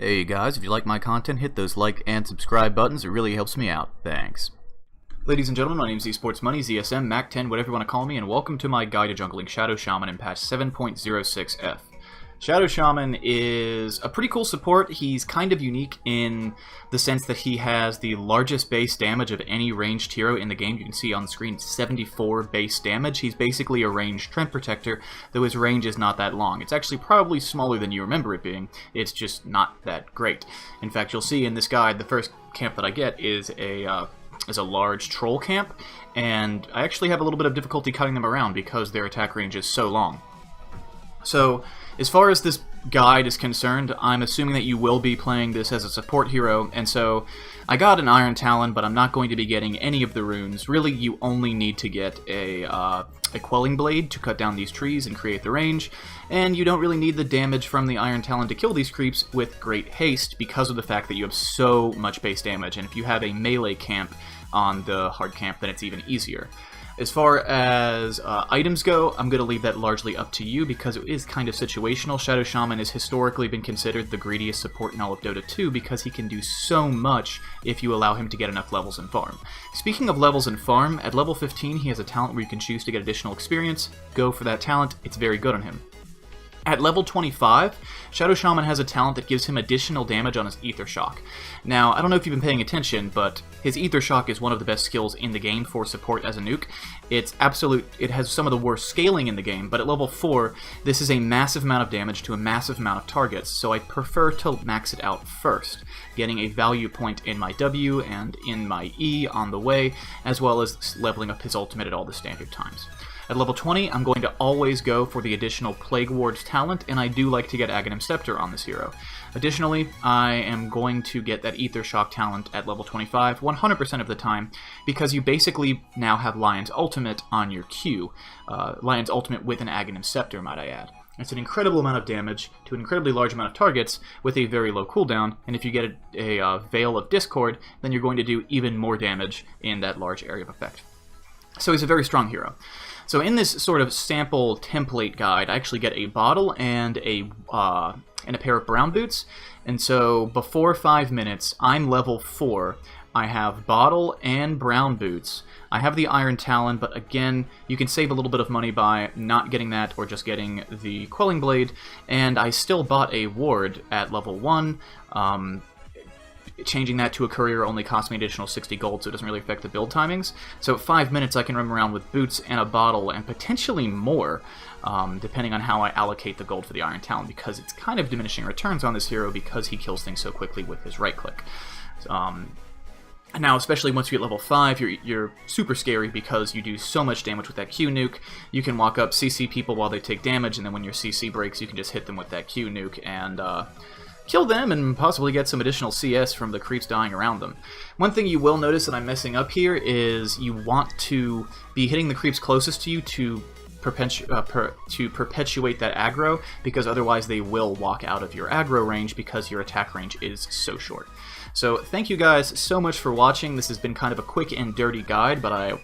Hey guys, if you like my content, hit those like and subscribe buttons. It really helps me out. Thanks. Ladies and gentlemen, my name is Esports Money, ZSM, Mac10, whatever you want to call me, and welcome to my guide to jungling Shadow Shaman in patch 7.06F. Shadow Shaman is a pretty cool support. He's kind of unique in the sense that he has the largest base damage of any ranged hero in the game. You can see on the screen 74 base damage. He's basically a ranged Trend Protector, though his range is not that long. It's actually probably smaller than you remember it being. It's just not that great. In fact, you'll see in this guide, the first camp that I get is a large troll camp, and I actually have a little bit of difficulty cutting them around because their attack range is so long. So, as far as this guide is concerned, I'm assuming that you will be playing this as a support hero, and so I got an Iron Talon, but I'm not going to be getting any of the runes. Really, you only need to get a Quelling Blade to cut down these trees and create the range, and you don't really need the damage from the Iron Talon to kill these creeps with great haste because of the fact that you have so much base damage, and if you have a melee camp on the hard camp, then it's even easier. As far as items go, I'm going to leave that largely up to you because it is kind of situational. Shadow Shaman has historically been considered the greediest support in all of Dota 2 because he can do so much if you allow him to get enough levels and farm. Speaking of levels and farm, at level 15 he has a talent where you can choose to get additional experience. Go for that talent, it's very good on him. At level 25, Shadow Shaman has a talent that gives him additional damage on his Ether Shock. Now, I don't know if you've been paying attention, but his Ether Shock is one of the best skills in the game for support as a nuke. It has some of the worst scaling in the game, but at level 4, this is a massive amount of damage to a massive amount of targets, so I prefer to max it out first, getting a value point in my W and in my E on the way, as well as leveling up his ultimate at all the standard times. At level 20, I'm going to always go for the additional Plague Ward's talent, and I do like to get Aghanim Scepter on this hero. Additionally, I am going to get that Ether Shock talent at level 25 100% of the time, because you basically now have Lion's Ultimate on your Q. Lion's Ultimate with an Aghanim Scepter, might I add. It's an incredible amount of damage to an incredibly large amount of targets with a very low cooldown, and if you get a Veil of Discord, then you're going to do even more damage in that large area of effect. So he's a very strong hero. So in this sort of sample template guide, I actually get a bottle and a pair of brown boots. And so before 5 minutes, I'm level 4. I have bottle and brown boots. I have the Iron Talon, but again, you can save a little bit of money by not getting that or just getting the Quelling Blade. And I still bought a ward at level 1. Changing that to a courier only cost me additional 60 gold, so it doesn't really affect the build timings. So at 5 minutes I can run around with boots and a bottle, and potentially more, depending on how I allocate the gold for the Iron Talon, because it's kind of diminishing returns on this hero because he kills things so quickly with his right click. Now, especially once you get level 5, you're super scary because you do so much damage with that Q nuke. You can walk up, CC people while they take damage, and then when your CC breaks, you can just hit them with that Q nuke and kill them and possibly get some additional CS from the creeps dying around them. One thing you will notice that I'm messing up here is you want to be hitting the creeps closest to you to perpetuate that aggro, because otherwise they will walk out of your aggro range because your attack range is so short. So thank you guys so much for watching. This has been kind of a quick and dirty guide, but I've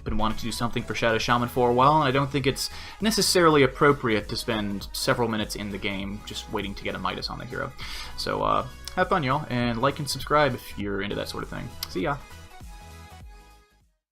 been wanting to do something for Shadow Shaman for a while, and I don't think it's necessarily appropriate to spend several minutes in the game just waiting to get a Midas on the hero. So have fun, y'all, and like and subscribe if you're into that sort of thing. See ya!